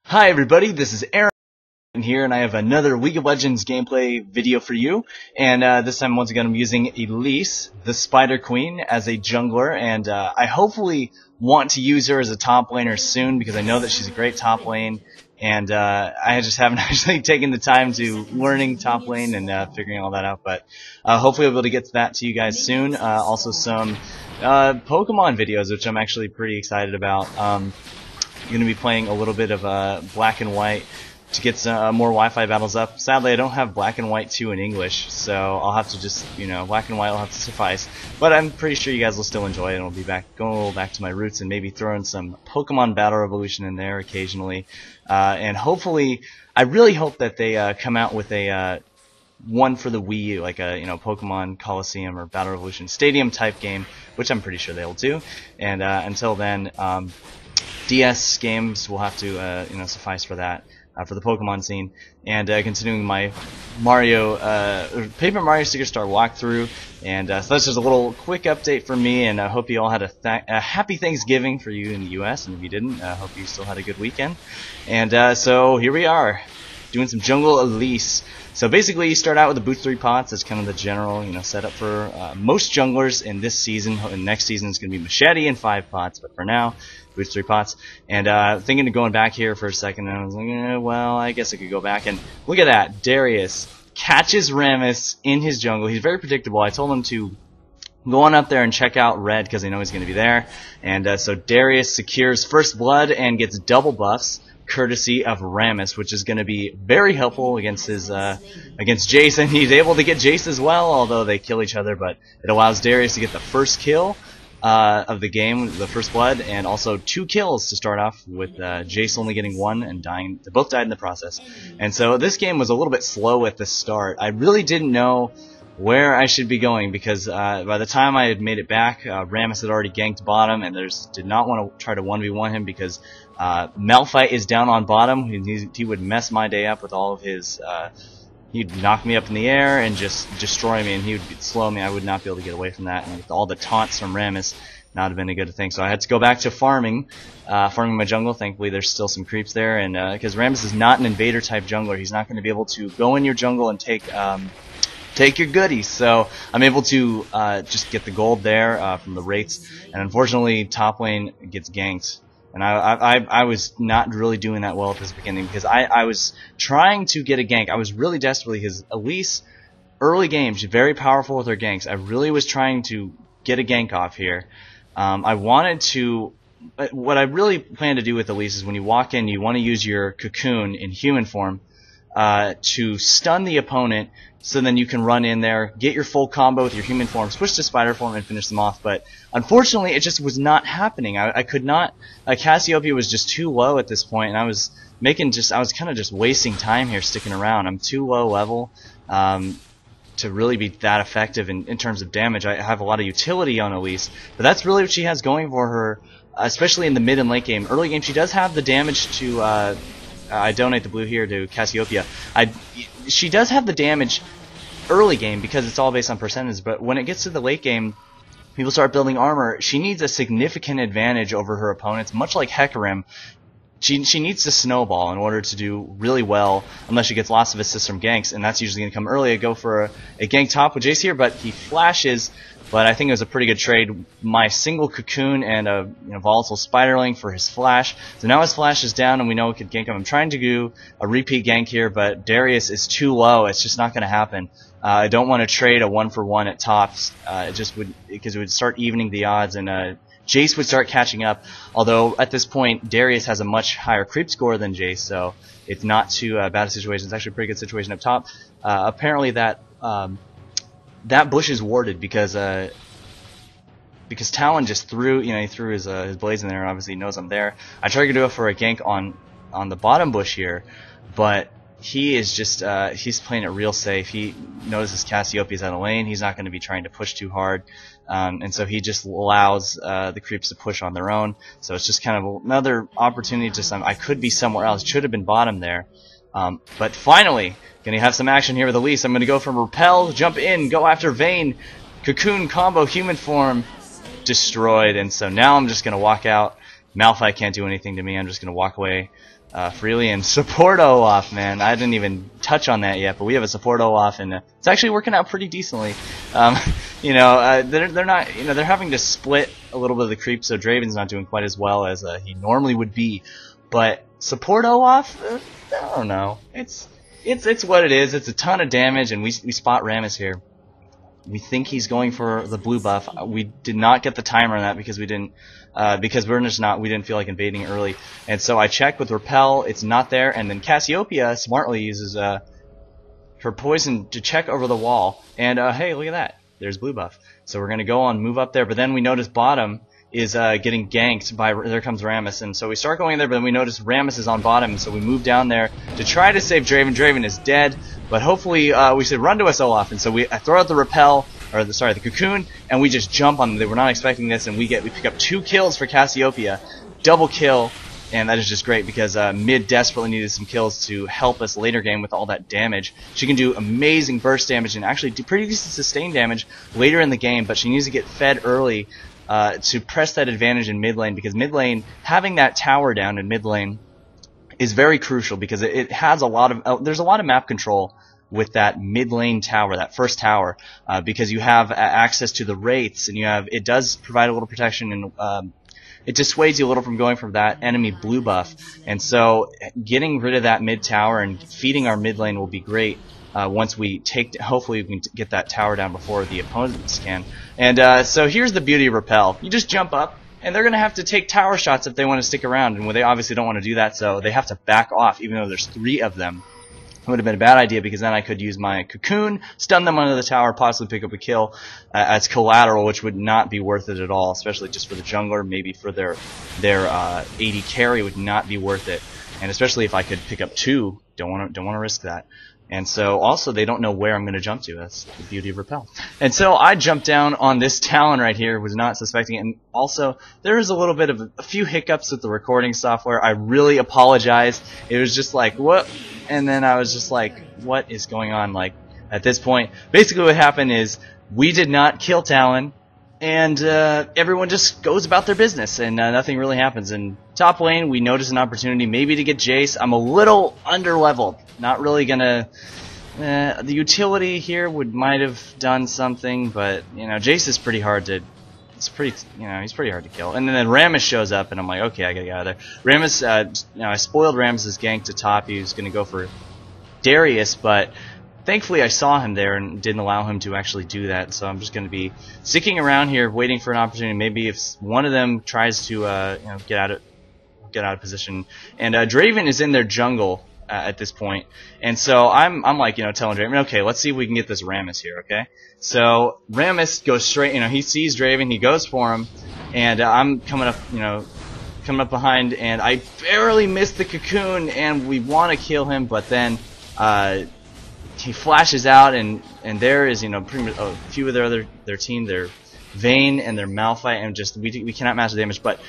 Hi everybody, this is Aaron here, and I have another League of Legends gameplay video for you. And this time, once again, I'm using Elise, the Spider Queen, as a jungler, and I hopefully want to use her as a top laner soon because I know that she's a great top lane. And I just haven't actually taken the time to learning top lane and figuring all that out. But hopefully I'll be able to get to that to you guys soon. Also some Pokemon videos, which I'm actually pretty excited about. Going to be playing a little bit of Black and White to get some more Wi-Fi battles up. Sadly, I don't have Black and White 2 in English, so I'll have to just, Black and White will have to suffice. But I'm pretty sure you guys will still enjoy it, and I'll be going a little back to my roots and maybe throwing some Pokemon Battle Revolution in there occasionally. And hopefully, I really hope that they come out with a one for the Wii U, like a Pokemon Coliseum or Battle Revolution Stadium type game, which I'm pretty sure they'll do. And until then, DS games will have to suffice for that, for the Pokemon scene. And continuing my Paper Mario Sticker Star walkthrough, and so that's just a little quick update for me, and I hope you all had a happy Thanksgiving for you in the US, and if you didn't, I hope you still had a good weekend. And so here we are, doing some Jungle Elise. So basically, you start out with the boost 3 pots. That's kind of the general, setup for most junglers in this season. And next season is going to be Machete and 5 pots, but for now, boost 3 pots. And thinking of going back here for a second, and I was like, well, I guess I could go back. And look at that, Darius catches Rammus in his jungle. He's very predictable. I told him to go on up there and check out red because I know he's going to be there. And so Darius secures first blood and gets double buffs, courtesy of Rammus, which is going to be very helpful against his against Jace, and he's able to get Jace as well, although they kill each other. But it allows Darius to get the first kill of the game, the first blood, and also 2 kills to start off with, Jace only getting 1 and dying. They both died in the process. And so this game was a little bit slow at the start. I really didn't know where I should be going because by the time I had made it back, Rammus had already ganked bottom, and did not want to try to 1v1 him because Malphite is down on bottom. He would mess my day up with all of his. He'd knock me up in the air and just destroy me, and he would slow me. I would not be able to get away from that, and with all the taunts from Rammus, not have been a good thing. So I had to go back to farming my jungle. Thankfully, there's still some creeps there, and because Rammus is not an invader type jungler, he's not going to be able to go in your jungle and take your goodies. So I'm able to just get the gold there from the rates, and unfortunately top lane gets ganked, and I was not really doing that well at this beginning because I was trying to get a gank. I was really desperately, because Elise early game, she's very powerful with her ganks. I really was trying to get a gank off here. I wanted to. What I really plan to do with Elise is when you walk in, you want to use your cocoon in human form to stun the opponent, so then you can run in there, get your full combo with your human form, switch to spider form, and finish them off. But unfortunately, it just was not happening. I could not. Cassiopeia was just too low at this point, and I was kind of just wasting time here sticking around. I'm too low level to really be that effective in terms of damage. I have a lot of utility on Elise, but that's really what she has going for her, especially in the mid and late game. Early game, she does have the damage to. I donate the blue here to Cassiopeia. She does have the damage early game because it's all based on percentage, but when it gets to the late game, people start building armor. She needs a significant advantage over her opponents, much like Hecarim. She needs to snowball in order to do really well, unless she gets lots of assists from ganks, and that's usually going to come early. I go for a gank top with Jace here, but he flashes. But I think it was a pretty good trade. My single cocoon and a volatile spiderling for his flash. So now his flash is down, and we know we could gank him. I'm trying to do a repeat gank here, but Darius is too low. It's just not going to happen. I don't want to trade a 1-for-1 at tops. It just would, because it would start evening the odds, and Jace would start catching up. Although at this point, Darius has a much higher creep score than Jace, so it's not too bad a situation. It's actually a pretty good situation up top. Apparently that bush is warded because Talon just threw his blades in there, and obviously he knows I'm there. I tried to do it for a gank on the bottom bush here, but he is just he's playing it real safe. He notices Cassiopeia's out of lane. He's not going to be trying to push too hard, and so he just allows the creeps to push on their own. So it's just kind of another opportunity to I could be somewhere else. Should have been bottom there. But finally, gonna have some action here with Elise. I'm gonna go from repel, jump in, go after Vayne, cocoon combo, human form, destroyed. And so now I'm just gonna walk out Malphite can't do anything to me. I'm just going to walk away freely and support Olaf, man. I didn't even touch on that yet, but we have a support Olaf, and it's actually working out pretty decently. You know, they're not, you know, they're having to split a little bit of the creep, so Draven's not doing quite as well as he normally would be. But support Olaf, I don't know. It's what it is. It's a ton of damage, and we spot Rammus here. We think he's going for the blue buff. We did not get the timer on that because we didn't, we didn't feel like invading early. And so I checked with Repel, it's not there, and then Cassiopeia smartly uses her poison to check over the wall. And hey, look at that. There's blue buff. So we're gonna go on, move up there, but then we notice bottom is getting ganked by, there comes Rammus, and so we start going in there, but then we notice Rammus is on bottom, and so we move down there to try to save Draven. Draven is dead, but hopefully we should run to us Olaf, and so I throw out the repel, or the cocoon, and we just jump on them. They were not expecting this, and we pick up 2 kills for Cassiopeia, double kill, and that is just great because mid desperately needed some kills to help us later game with all that damage. She can do amazing burst damage and actually do pretty decent sustained damage later in the game, but she needs to get fed early to press that advantage in mid lane, because mid lane, having that tower down in mid lane is very crucial, because it has a lot of there's a lot of map control with that mid lane tower, that first tower, because you have access to the wraiths, and it does provide a little protection, and it dissuades you a little from going from that enemy blue buff. And so getting rid of that mid tower and feeding our mid lane will be great. Once we hopefully we can get that tower down before the opponents can. And so here's the beauty of Repel. You just jump up, and they're going to have to take tower shots if they want to stick around, and they obviously don't want to do that, so they have to back off, even though there's 3 of them. It would have been a bad idea, because then I could use my cocoon, stun them under the tower, possibly pick up a kill as collateral, which would not be worth it at all, especially just for the jungler. Maybe for their AD carry would not be worth it, and especially if I could pick up 2, don't want to risk that. And so also they don't know where I'm going to jump to. That's the beauty of Repel. And so I jumped down on this Talon right here, was not suspecting it. And also there was a little bit of a few hiccups with the recording software. I really apologize. It was just like, what? And then I was just like, what is going on? Like, at this point, basically what happened is we did not kill Talon, and everyone just goes about their business, and nothing really happens. And top lane, we notice an opportunity maybe to get Jace. I'm a little underleveled. Not really gonna. The utility here might have done something, but you know, Jace is pretty hard to. He's pretty hard to kill. And then Rammus shows up, and I'm like, okay, I gotta get out of there. Rammus, I spoiled Rammus' gank to top. He was gonna go for Darius, but thankfully I saw him there and didn't allow him to actually do that. So I'm just gonna be sticking around here, waiting for an opportunity. Maybe if one of them tries to, get out of position. And Draven is in their jungle at this point, and so I'm like, telling Draven, okay, let's see if we can get this Rammus here, okay? So Rammus goes straight, he sees Draven, he goes for him, and I'm coming up behind, and I barely missed the cocoon, and we want to kill him, but then he flashes out, and there is pretty much a few of their team, their Vayne and their Malphite, and just we cannot match the damage, but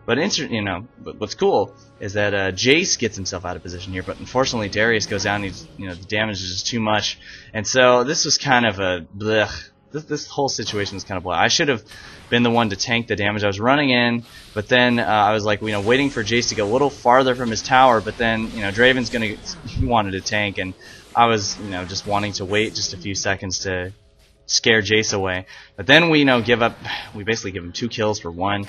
what's cool is that Jace gets himself out of position here, but unfortunately Darius goes down. He's, the damage is just too much, and so this was kind of a blech. This whole situation was kind of blech. I should have been the one to tank the damage. I was running in, but then I was like, waiting for Jace to go a little farther from his tower, but then Draven's he wanted to tank, and I was just wanting to wait just a few seconds to scare Jace away. But then we we basically give him 2 kills for 1.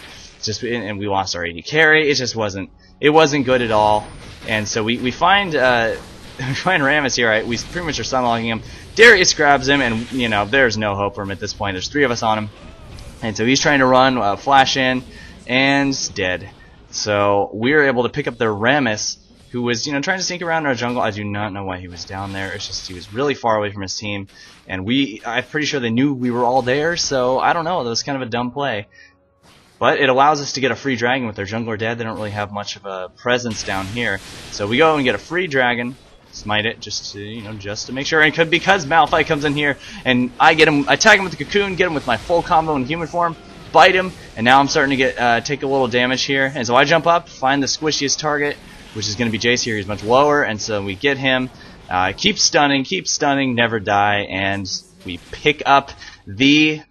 And we lost our AD carry. It just wasn't good at all. And so we find Rammus here. Right? We pretty much are sunlocking him. Darius grabs him, and there's no hope for him at this point. There's 3 of us on him, and so he's trying to run, flash in, and dead. So we were able to pick up their Rammus, who was trying to sneak around our jungle. I do not know why he was down there. It's just he was really far away from his team, and I'm pretty sure they knew we were all there. So I don't know. That was kind of a dumb play. But it allows us to get a free dragon with their jungler dead. They don't really have much of a presence down here. So we go and get a free dragon, smite it just to make sure. And because Malphite comes in here, and I tag him with the cocoon, get him with my full combo in human form, bite him, and now I'm starting to take a little damage here. And so I jump up, find the squishiest target, which is going to be Jace here. He's much lower, and so we get him. Keep stunning, never die, and we pick up the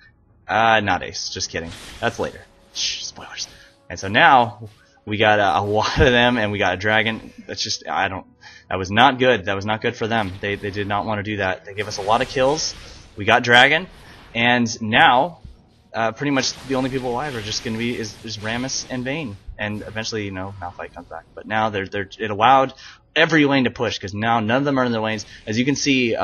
not ace. Just kidding. That's later. Shh, spoilers. And so now We got a lot of them, and we got a dragon. That's just, that was not good. That was not good for them. They did not want to do that. They gave us a lot of kills. We got dragon, and now pretty much the only people alive are just going to be is Rammus and Vayne, and eventually, you know, Malphite comes back. But now it allowed every lane to push, because now none of them are in their lanes. As you can see,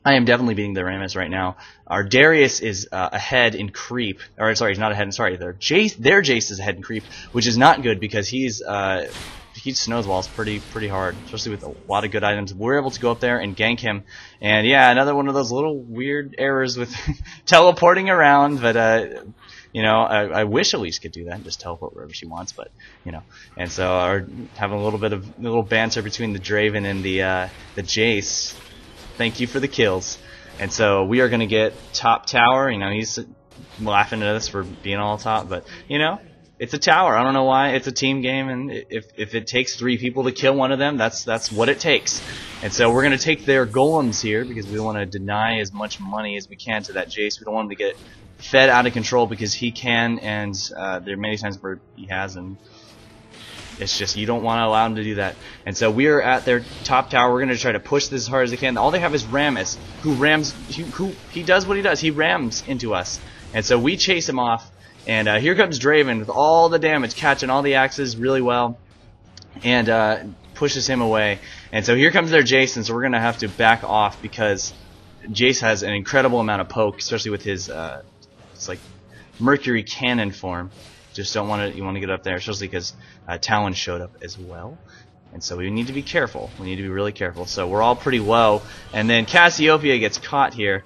I am definitely beating the Rammus right now. Our Darius is ahead in creep, or sorry, he's not ahead. Sorry, their Jace is ahead in creep, which is not good because he snows walls pretty hard, especially with a lot of good items. We're able to go up there and gank him, and yeah, another one of those little weird errors with teleporting around. But you know, I wish Elise could do that and just teleport wherever she wants, but you know, and so our having a little banter between the Draven and the Jace. Thank you for the kills. And so we are going to get top tower. You know, he's laughing at us for being all top, but you know, it's a tower. I don't know why. It's a team game, and if it takes 3 people to kill one of them, that's what it takes. And so we're going to take their golems here because we want to deny as much money as we can to that Jace. We don't want him to get fed out of control because he can, and there are many times where he has, and it's just you don't want to allow him to do that. And so we are at their top tower. We're going to try to push this as hard as they can. All they have is Rammus, who rams. He does what he does. He rams into us. And so we chase him off. And here comes Draven with all the damage, catching all the axes really well, and pushes him away. And so here comes their Jace. And so we're going to have to back off because Jace has an incredible amount of poke, especially with his it's like Mercury cannon form. Just don't want to. You want to get up there, especially because Talon showed up as well, and so we need to be careful. We need to be really careful. So we're all pretty low, and then Cassiopeia gets caught here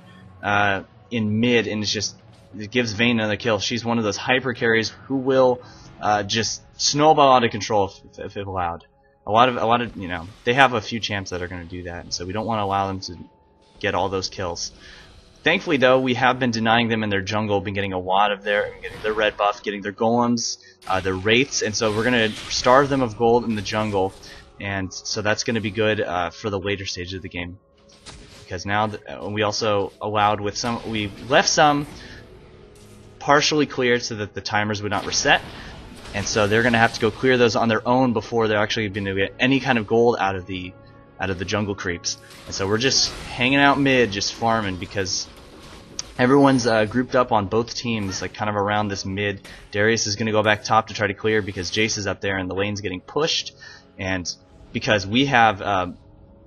in mid, and it gives Vayne another kill. She's one of those hyper carries who will just snowball out of control if allowed. A lot of you know, they have a few champs that are going to do that, and so we don't want to allow them to get all those kills. Thankfully, though, we have been denying them in their jungle, been getting a lot of getting their red buff, getting their golems, their wraiths, and so we're going to starve them of gold in the jungle, and so that's going to be good for the later stages of the game. Because now we also allowed we left some partially cleared so that the timers would not reset, and so they're going to have to go clear those on their own before they're actually going to get any kind of gold out of the jungle creeps. And so we're just hanging out mid, just farming, because everyone's grouped up on both teams, like kind of around this mid. Darius is going to go back top to try to clear because Jace is up there and the lane's getting pushed. And because we have,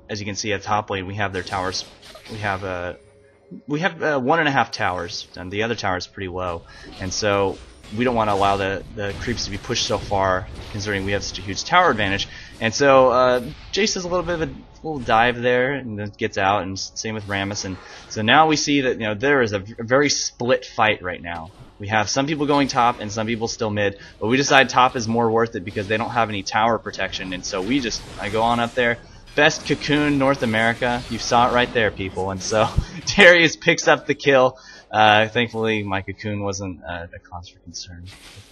as you can see at top lane, we have their towers. We have 1.5 towers, and the other tower is pretty low. And so we don't want to allow the creeps to be pushed so far, considering we have such a huge tower advantage. And so Jace does a little bit of a little dive there, and then gets out, and same with Rammus. And so now we see that, you know, there is a very split fight right now. We have some people going top and some people still mid, but we decide top is more worth it because they don't have any tower protection. And so I go on up there. Best cocoon North America. You saw it right there, people. And so Darius picks up the kill. Thankfully, my cocoon wasn't a cause for concern.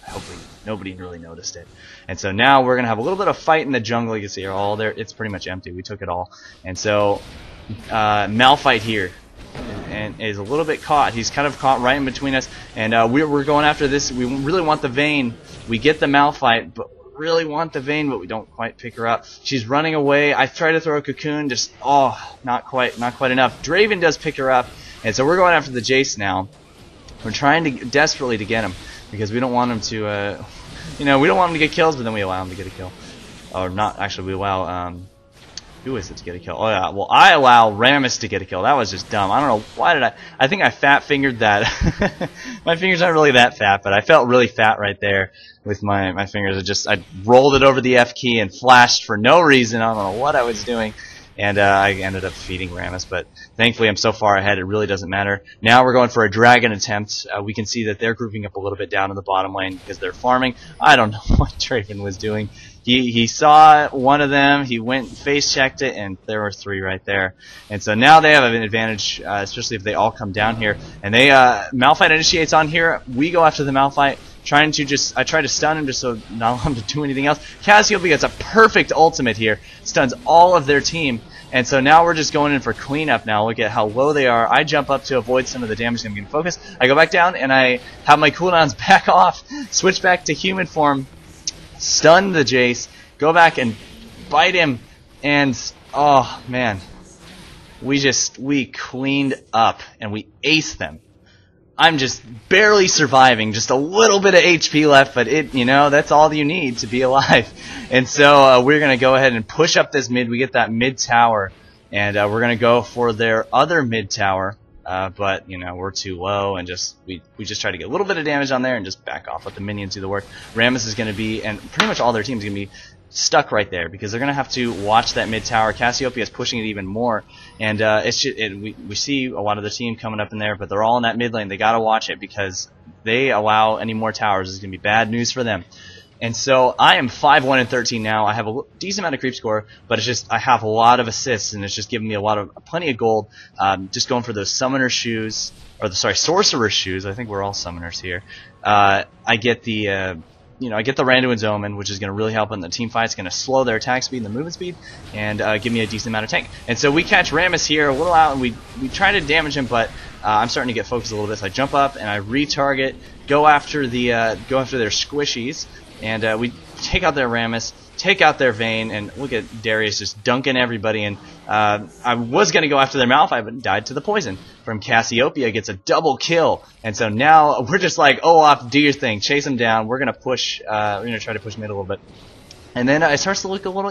Hopefully, nobody really noticed it. And so now we're gonna have a little bit of fight in the jungle. You can see all there. It's pretty much empty. We took it all. And so Malphite here and is a little bit caught. He's kind of caught right in between us. And we're going after this. We really want the Vayne. We get the Malphite, but really want the Vayne, but we don't quite pick her up. She's running away. I try to throw a cocoon, just not quite enough. Draven does pick her up, and so we're going after the Jace now. We're trying desperately to get him because we don't want him to, we don't want him to get kills, but then we allow him to get a kill, or not actually. We allow who is it to get a kill? Oh yeah, well I allow Rammus to get a kill. That was just dumb. I don't know why did I think I fat fingered that. My fingers aren't really that fat, but I felt really fat right there with my fingers. I rolled it over the F key and flashed for no reason. I don't know what I was doing. And I ended up feeding Rammus, but thankfully I'm so far ahead it really doesn't matter. Now we're going for a dragon attempt. We can see that they're grouping up a little bit down in the bottom lane because they're farming. I don't know what Draven was doing. He saw one of them, he went face checked it, and there were 3 right there. And so now they have an advantage, especially if they all come down here. And they Malphite initiates on here. We go after the Malphite. I try to stun him just so not allow him to do anything else. Cassiopeia gets a perfect ultimate here, stuns all of their team, and so now we're just going in for cleanup now. Look at how low they are. I jump up to avoid some of the damage I'm getting focused. I go back down and I have my cooldowns back off, switch back to human form, stun the Jace, go back and bite him, and oh man, we cleaned up and we aced them. I'm just barely surviving, just a little bit of HP left, but that's all you need to be alive. And so we're gonna go ahead and push up this mid. We get that mid tower, and we're gonna go for their other mid tower. But we're too low, and we just try to get a little bit of damage on there and just back off. Let the minions do the work. Rammus is going to be, and pretty much all their team is going to be stuck right there because they're going to have to watch that mid tower. Cassiopeia is pushing it even more, and we see a lot of the team coming up in there, but they're all in that mid lane. They got to watch it because they allow any more towers. It's going to be bad news for them. And so I am 5-1-13 now. I have a decent amount of creep score, but it's just I have a lot of assists, and it's just giving me plenty of gold. Just going for those summoner shoes, or sorcerer shoes. I think we're all summoners here. I get the I get the Randuin's Omen, which is going to really help in the team fight. It's going to slow their attack speed and the movement speed, and give me a decent amount of tank. And so we catch Rammus here a little out, and we try to damage him, but I'm starting to get focused a little bit. So I jump up and I retarget, go after their squishies. And we take out their Rammus, take out their Vayne, and look at Darius just dunking everybody. And I was going to go after their Malphite, but died to the poison from Cassiopeia. Gets a double kill. And so now we're just like, Olaf, do your thing. Chase him down. We're going to push. We're going to try to push mid a little bit. And then it starts to look a little,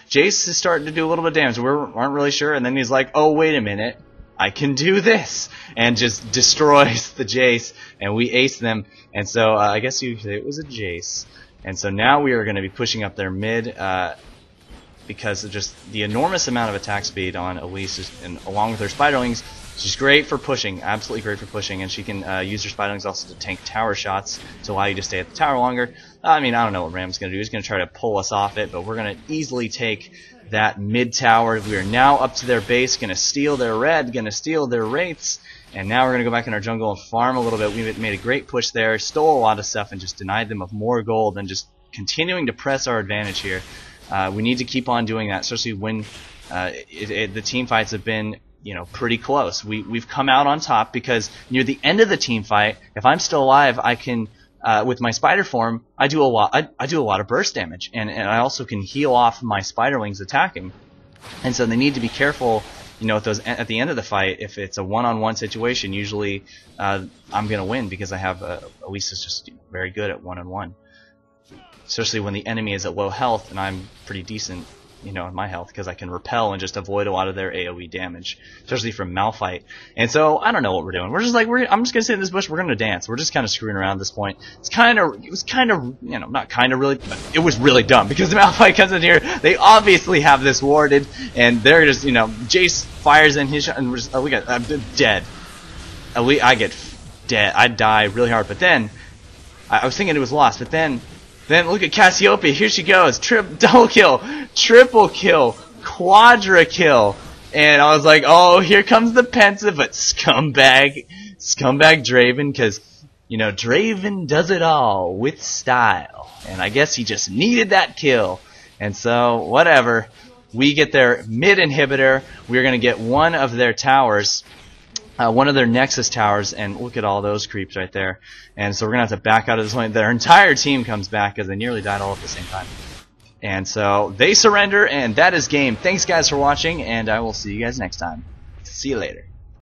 Jace is starting to do a little bit of damage. We aren't really sure. And then he's like, oh, wait a minute. I can do this, and just destroys the Jace, and we ace them. And so I guess you say it was a Jace. And so now we are going to be pushing up their mid because of just the enormous amount of attack speed on Elise, and along with her spiderlings. She's great for pushing, absolutely great for pushing, and she can use her spiderlings also to tank tower shots to allow you to stay at the tower longer. I mean, I don't know what Ram's going to do. He's going to try to pull us off it, but we're going to easily take that mid tower. We are now up to their base, going to steal their red, going to steal their wraiths, and now we're going to go back in our jungle and farm a little bit. We made a great push there, stole a lot of stuff, and just denied them of more gold, and just continuing to press our advantage here. We need to keep on doing that, especially when the team fights have been pretty close. We've come out on top because near the end of the team fight, if I'm still alive, I can with my spider form, I do a lot of burst damage, and I also can heal off my spiderlings attacking. And so they need to be careful, with those at the end of the fight. If it's a one-on-one situation, usually I'm gonna win because I have Elise is just very good at one-on-one, especially when the enemy is at low health and I'm pretty decent. In my health, because I can repel and just avoid a lot of their AoE damage, especially from Malphite. And so I don't know what we're doing. We're just like I'm just gonna sit in this bush. We're gonna dance. We're just kind of screwing around at this point. It was kind of not kind of really, but it was really dumb because the Malphite comes in here. They obviously have this warded, and they're just Jace fires in his shot, and we're just I'm dead. I get dead. I die really hard. But then I was thinking it was lost, but then look at Cassiopeia. Here she goes. Double kill, triple kill, quadra kill. And I was like, oh, here comes the pensive, but scumbag Draven, because, Draven does it all with style. And I guess he just needed that kill. And so, whatever. We get their mid inhibitor. We're going to get one of their towers. One of their Nexus towers, and look at all those creeps right there. And so we're going to have to back out of this one. Their entire team comes back because they nearly died all at the same time. And so they surrender, and that is game. Thanks, guys, for watching, and I will see you guys next time. See you later.